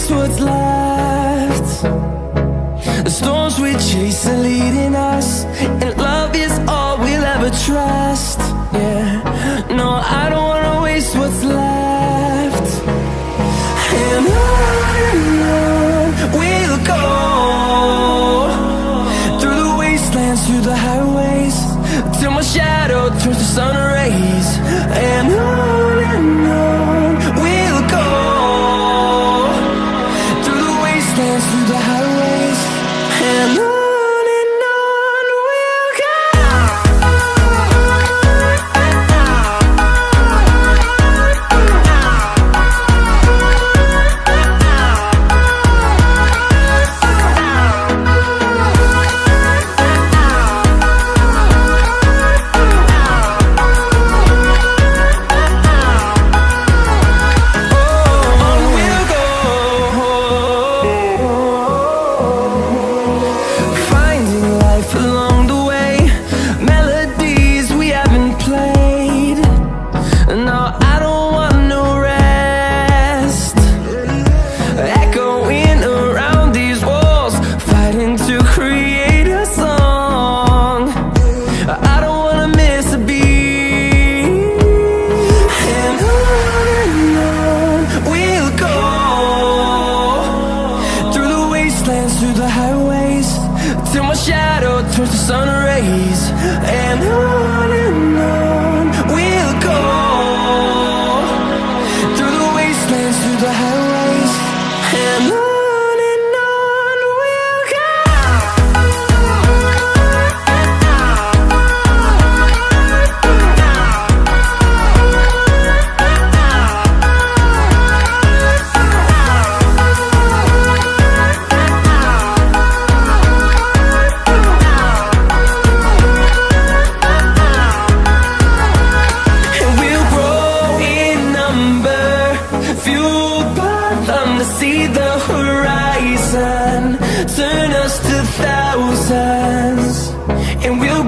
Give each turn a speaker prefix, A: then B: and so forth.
A: waste what's left. The storms we chase are leading us, and love is all we'll ever trust. Yeah, no, I don't wanna waste what's left. And on we'll go, through the wastelands, through the highways, till my shadow turns to sun rays. And on we'll go, through the wastelands, through the highways, and on we'll go. Through the highways, till my shadow turns to sun rays. And on we'll go, through the wastelands, through the highways, and on we'll go. See the horizon, turn us to thousands, and we'll